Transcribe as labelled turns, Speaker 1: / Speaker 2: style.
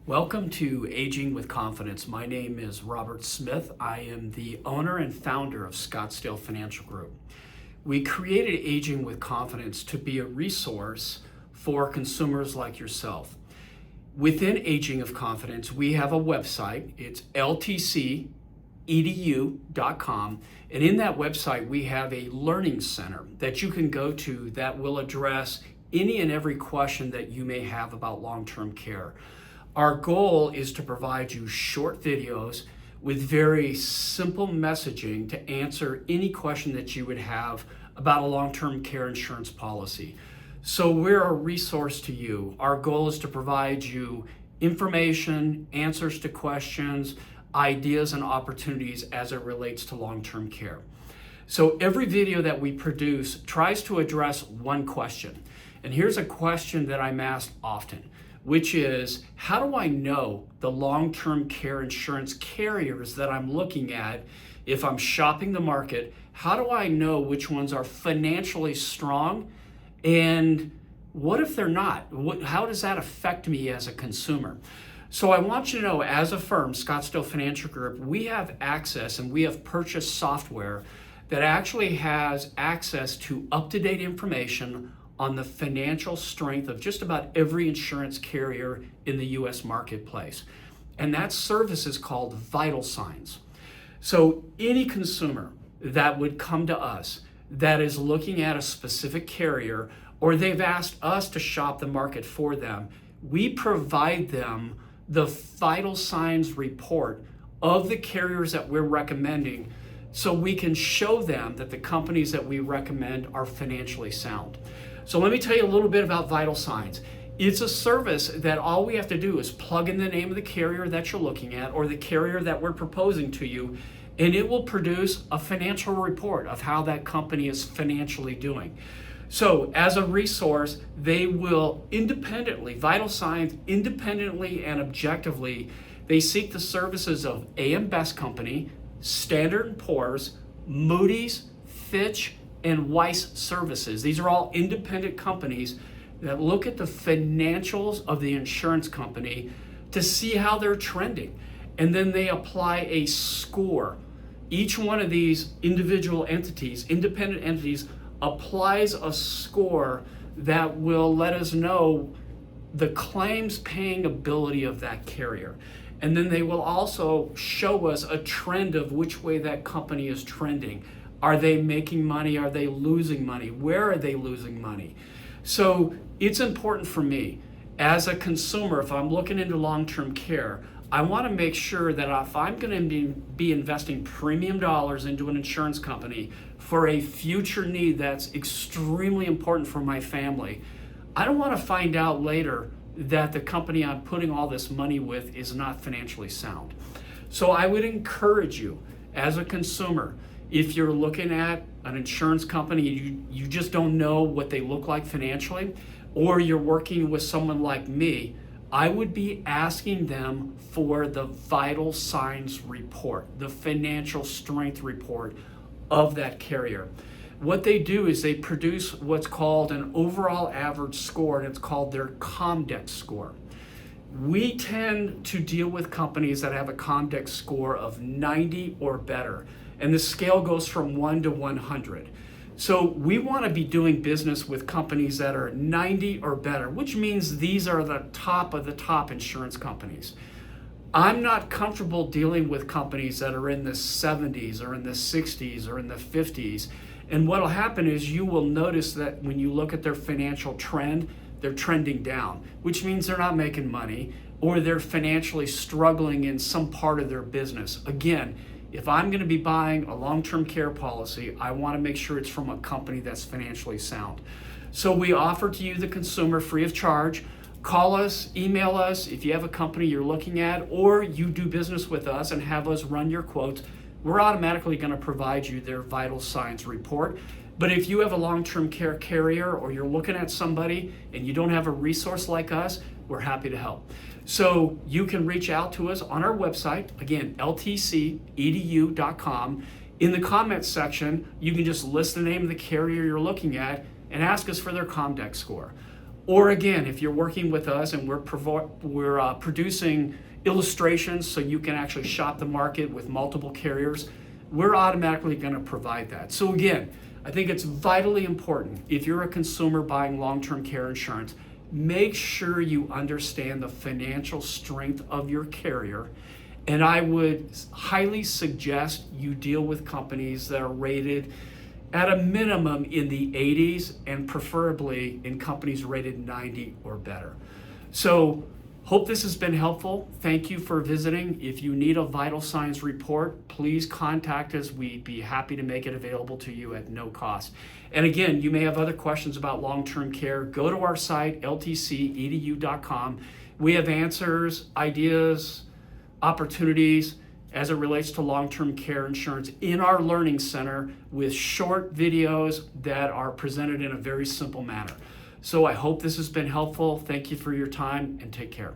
Speaker 1: Welcome to Aging with Confidence. My name is Robert Smith. I am the owner and founder of Scottsdale Financial Group. We created Aging with Confidence to be a resource for consumers like yourself. Within Aging of Confidence, we have a website. It's LTC.edu.com. And in that website, we have a learning center that you can go to that will address any and every question that you may have about long-term care. Our goal is to provide you short videos with very simple messaging to answer any question that you would have about a long-term care insurance policy. So we're a resource to you. Our goal is to provide you information, answers to questions, ideas, and opportunities as it relates to long-term care. So every video that we produce tries to address one question. And here's a question that I'm asked often, which is, how do I know the long-term care insurance carriers that I'm looking at if I'm shopping the market? How do I know which ones are financially strong? And what if they're not? How does that affect me as a consumer? So I want you to know, as a firm, Scottsdale Financial Group, we have access and we have purchased software that actually has access to up-to-date information on the financial strength of just about every insurance carrier in the U.S. marketplace. And that service is called Vital Signs. So any consumer that would come to us that is looking at a specific carrier, or they've asked us to shop the market for them, we provide them the Vital Signs report of the carriers that we're recommending, so we can show them that the companies that we recommend are financially sound. So let me tell you a little bit about Vital Signs. It's a service that all we have to do is plug in the name of the carrier that you're looking at or the carrier that we're proposing to you, and it will produce a financial report of how that company is financially doing. So as a resource, they will independently, Vital Signs independently and objectively, they seek the services of AM Best Company, Standard & Poor's, Moody's, Fitch, and Weiss Services. These are all independent companies that look at the financials of the insurance company to see how they're trending. And then they apply a score. Each one of these individual entities, independent entities, applies a score that will let us know the claims paying ability of that carrier. And then they will also show us a trend of which way that company is trending. Are they making money? Are they losing money? Where are they losing money? So it's important for me as a consumer, if I'm looking into long-term care, I want to make sure that if I'm going to be investing premium dollars into an insurance company for a future need that's extremely important for my family, I don't want to find out later that the company I'm putting all this money with is not financially sound. So I would encourage you as a consumer, if you're looking at an insurance company, you just don't know what they look like financially, or you're working with someone like me, I would be asking them for the Vital Signs report, the financial strength report of that carrier. What they do is they produce what's called an overall average score, and it's called their Comdex score. We tend to deal with companies that have a Comdex score of 90 or better. And the scale goes from 1 to 100. So we want to be doing business with companies that are 90 or better, which means these are the top of the top insurance companies. I'm not comfortable dealing with companies that are in the 70s or in the 60s or in the 50s. And what will happen is you will notice that when you look at their financial trend, they're trending down, which means they're not making money or they're financially struggling in some part of their business. Again, if I'm going to be buying a long-term care policy, I want to make sure it's from a company that's financially sound. So we offer to you, the consumer, free of charge. Call us, email us if you have a company you're looking at, or you do business with us and have us run your quotes. We're automatically going to provide you their Vital Signs report. But if you have a long-term care carrier or you're looking at somebody and you don't have a resource like us, we're happy to help. So you can reach out to us on our website, again, ltcedu.com. In the comments section, you can just list the name of the carrier you're looking at and ask us for their Comdex score. Or again, if you're working with us and we're producing illustrations so you can actually shop the market with multiple carriers, we're automatically going to provide that. So again, I think it's vitally important, if you're a consumer buying long-term care insurance, make sure you understand the financial strength of your carrier. And I would highly suggest you deal with companies that are rated at a minimum in the 80s and preferably in companies rated 90 or better. So hope this has been helpful. Thank you for visiting. If you need a vital signs report, please contact us. We'd be happy to make it available to you at no cost. And again, you may have other questions about long-term care. Go to our site, ltcedu.com. We have answers, ideas, opportunities as it relates to long-term care insurance in our learning center with short videos that are presented in a very simple manner. So I hope this has been helpful. Thank you for your time and take care.